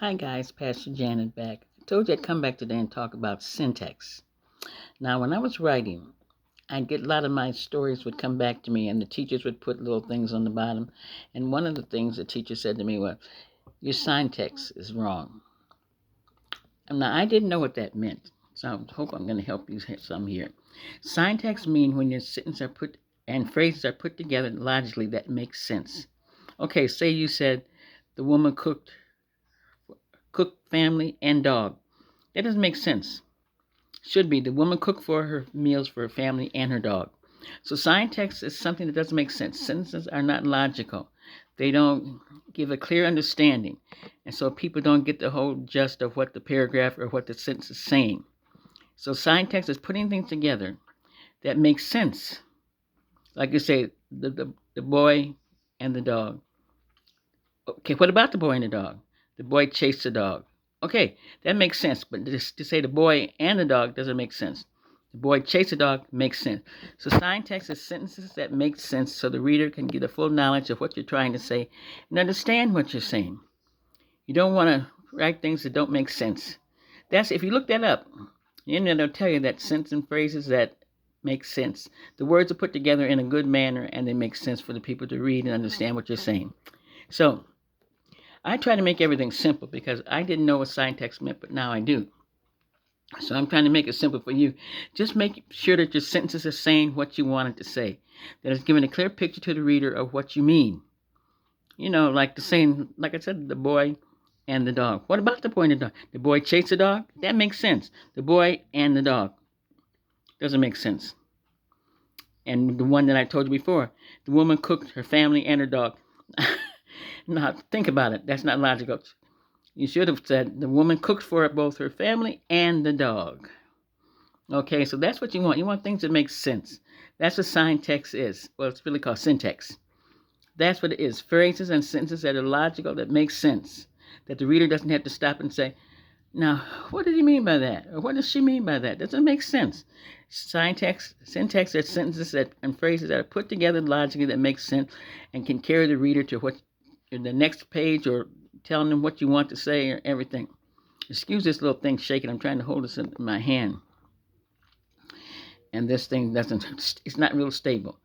Hi guys, Pastor Janet back. I told you I'd come back today and talk about syntax. Now, when I was writing, I'd get a lot of my stories would come back to me, and the teachers would put little things on the bottom. And one of the things the teacher said to me was, "Your syntax is wrong." And now I didn't know what that meant, so I hope I'm going to help you some here. Syntax means when your sentences are put and phrases are put together logically that makes sense. Okay, say you said the woman cooked family and dog. That doesn't make sense. Should be the woman cooked for her meals for her family and her dog. So syntax is something that doesn't make sense. Sentences are not logical. They don't give a clear understanding. And so people don't get the whole gist of what the paragraph or what the sentence is saying. So syntax is putting things together that makes sense. Like you say, the boy and the dog. Okay, what about the boy and the dog? The boy chased the dog. Okay, that makes sense, but to say the boy and the dog doesn't make sense. The boy chased the dog makes sense. So syntax is sentences that make sense so the reader can get a full knowledge of what you're trying to say and understand what you're saying. You don't want to write things that don't make sense. That's if you look that up, the internet will tell you that sentences and phrases that make sense. The words are put together in a good manner and they make sense for the people to read and understand what you're saying. So I try to make everything simple because I didn't know what syntax meant, but now I do. So I'm trying to make it simple for you. Just make sure that your sentences are saying what you want it to say. That it's giving a clear picture to the reader of what you mean. You know, like the saying, like I said, the boy and the dog. What about the boy and the dog? The boy chased the dog? That makes sense. The boy and the dog doesn't make sense. And the one that I told you before, the woman cooked her family and her dog. Now, think about it. That's not logical. You should have said the woman cooked for both her family and the dog. Okay, so that's what you want. You want things that make sense. That's what syntax is. Well, it's really called syntax. That's what it is. Phrases and sentences that are logical, that make sense. That the reader doesn't have to stop and say, now, what did he mean by that? Or what does she mean by that? Doesn't make sense. Syntax are sentences and phrases that are put together logically that make sense and can carry the reader to the next page or telling them what you want to say or everything. Excuse this little thing shaking. I'm trying to hold this in my hand. And this thing it's not real stable.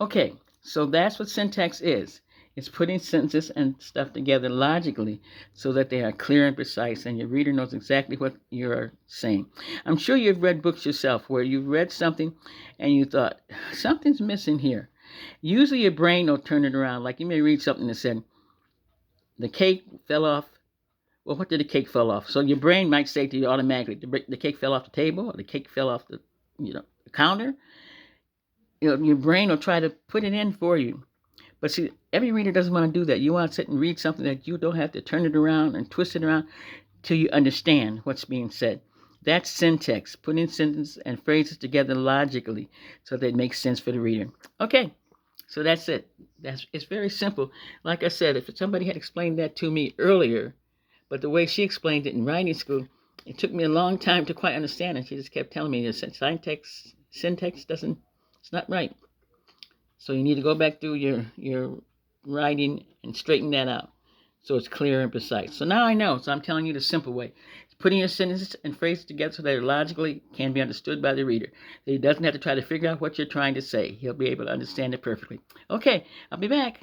Okay, so that's what syntax is. It's putting sentences and stuff together logically so that they are clear and precise and your reader knows exactly what you're saying. I'm sure you've read books yourself where you've read something and you thought, something's missing here. Usually your brain will turn it around. Like you may read something that said, the cake fell off. Well, what did the cake fall off? So your brain might say to you automatically, the cake fell off the table, or the cake fell off the counter. Your brain will try to put it in for you. But see, every reader doesn't want to do that. You want to sit and read something that you don't have to turn it around and twist it around till you understand what's being said. That's syntax, putting sentences and phrases together logically so that it makes sense for the reader. Okay, so that's it. It's very simple. Like I said, if somebody had explained that to me earlier, but the way she explained it in writing school, it took me a long time to quite understand it. She just kept telling me that syntax doesn't, it's not right. So you need to go back through your writing and straighten that out so it's clear and precise. So now I know. So I'm telling you the simple way. It's putting your sentences and phrases together so they logically can be understood by the reader. He doesn't have to try to figure out what you're trying to say. He'll be able to understand it perfectly. Okay, I'll be back.